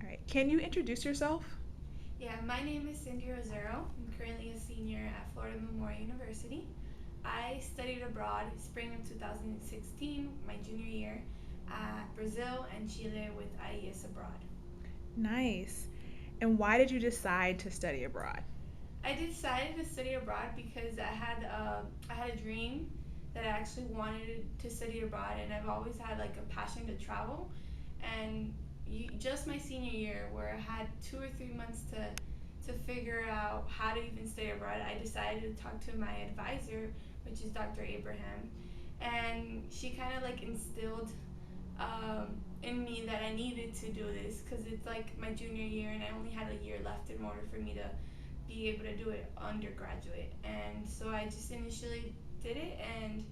All right. Can you introduce yourself? Yeah, my name is Cindy Rosero. I'm currently a senior at Florida Memorial University. I studied abroad spring of 2016, my junior year, at Brazil and Chile with IES abroad. Nice. And why did you decide to study abroad? I decided to study abroad because I had a dream that I actually wanted to study abroad, and I've always had like a passion to travel. And just my senior year, where I had 2 or 3 months to figure out how to even study abroad, I decided to talk to my advisor, which is Dr. Abraham, and she kind of like instilled in me that I needed to do this because it's like my junior year and I only had a year left in order for me to be able to do it undergraduate. And so I just initially did it, and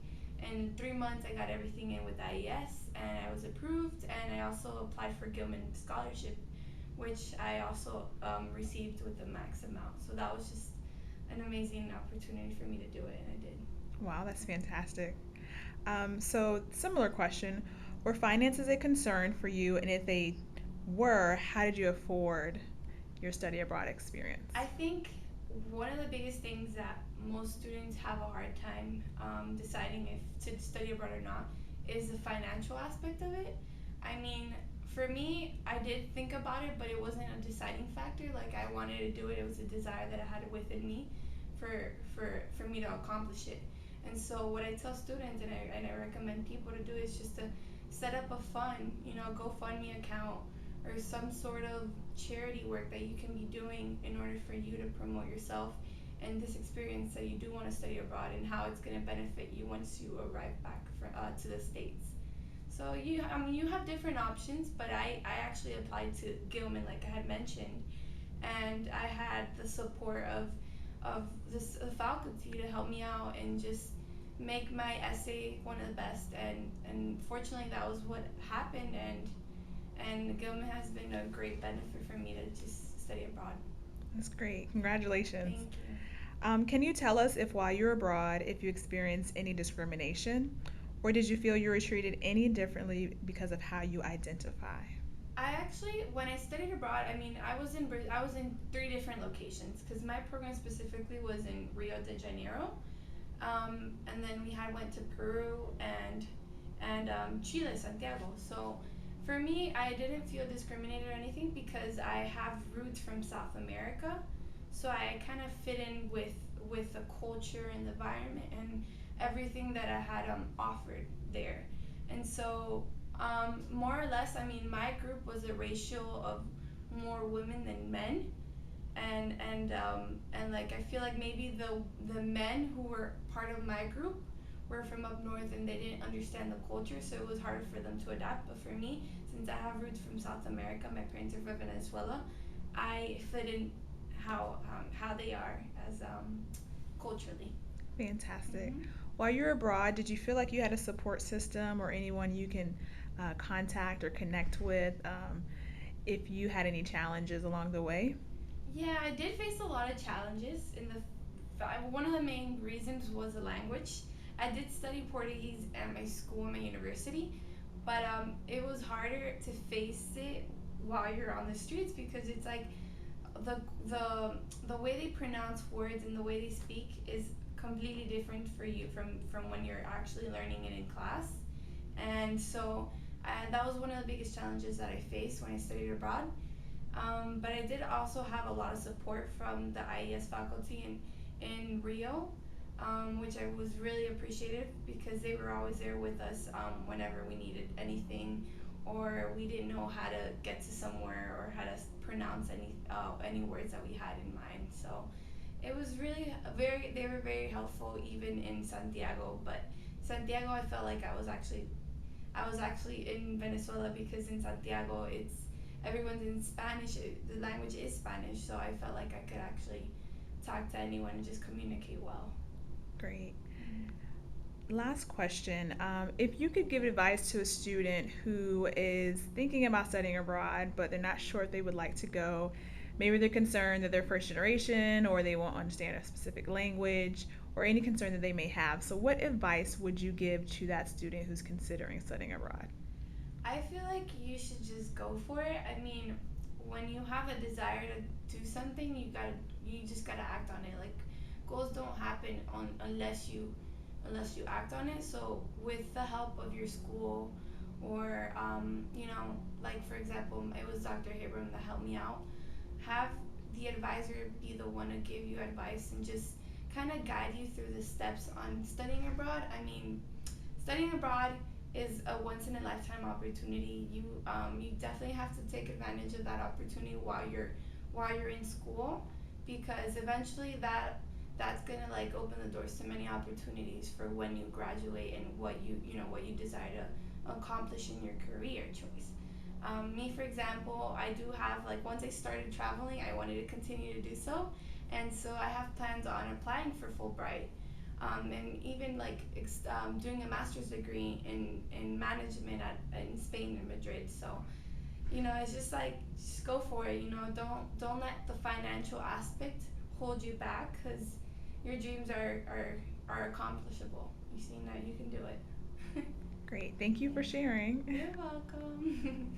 in 3 months I got everything in with IES and I was approved, and I also applied for Gilman Scholarship, which I also received with the max amount. So that was just an amazing opportunity for me to do it, and I did. Wow, that's fantastic. So, similar question. Were finances a concern for you? And if they were, how did you afford your study abroad experience? I think one of the biggest things that most students have a hard time deciding if to study abroad or not is the financial aspect of it. I mean, for me, I did think about it, but it wasn't a deciding factor. Like I wanted to do it; it was a desire that I had within me for me to accomplish it. And so, what I tell students and I recommend people to do is just to set up a fund, GoFundMe account or some sort of charity work that you can be doing in order for you to promote yourself and this experience that you do want to study abroad and how it's going to benefit you once you arrive back to the States. So you have different options, but I actually applied to Gilman like I had mentioned, and I had the support of this faculty to help me out and just make my essay one of the best, and fortunately that was what happened, and Gilman has been a great benefit for me to just study abroad. That's great. Congratulations. Thank you. Can you tell us if while you're abroad, if you experienced any discrimination, or did you feel you were treated any differently because of how you identify? I actually, when I studied abroad, I mean, I was in three different locations because my program specifically was in Rio de Janeiro, and then we had went to Peru and Chile, Santiago. So for me, I didn't feel discriminated or anything because I have roots from South America, so I kind of fit in with the culture and the environment and everything that I had offered there. And so more or less, I mean, my group was a ratio of more women than men, and like I feel like maybe the men who were part of my group were from up north and they didn't understand the culture, so it was harder for them to adapt. But for me, since I have roots from South America, my parents are from Venezuela, I fit in how they are as culturally. Fantastic. Hmm. While you're abroad, did you feel like you had a support system or anyone you can contact or connect with if you had any challenges along the way? Yeah, I did face a lot of challenges. One of the main reasons was the language. I did study Portuguese at my school, my university, but it was harder to face it while you're on the streets because it's like the the the way they pronounce words and the way they speak is completely different for you from when you're actually learning it in class. And so that was one of the biggest challenges that I faced when I studied abroad. But I did also have a lot of support from the IES faculty in Rio, which I was really appreciative because they were always there with us whenever we needed anything or we didn't know how to get to somewhere or how to pronounce any words that we had in mind. So it was really they were very helpful even in Santiago. But Santiago, I felt like I was actually in Venezuela because in Santiago everyone's in Spanish. The language is Spanish, so I felt like I could actually talk to anyone and just communicate well. Great. Last question. If you could give advice to a student who is thinking about studying abroad, but they're not sure if they would like to go, maybe they're concerned that they're first generation or they won't understand a specific language or any concern that they may have. So, what advice would you give to that student who's considering studying abroad? I feel like you should just go for it. I mean, when you have a desire to do something, you just gotta act on it. Like goals don't happen on unless you act on it. So with the help of your school, or like for example, it was Dr. Abram that helped me out. Have the advisor be the one to give you advice and just kind of guide you through the steps on studying abroad. I mean, studying abroad is a once in a lifetime opportunity. You definitely have to take advantage of that opportunity while you're in school, because eventually that's gonna like open the doors to many opportunities for when you graduate and what you desire to accomplish in your career choice. Me, for example, I do have, like, once I started traveling, I wanted to continue to do so, and so I have plans on applying for Fulbright, and even like doing a master's degree in management in Spain and Madrid. So it's just like, just go for it. Don't let the financial aspect hold you back, because your dreams are accomplishable. You've seen that you can do it. Great. Thank you for sharing. You're welcome.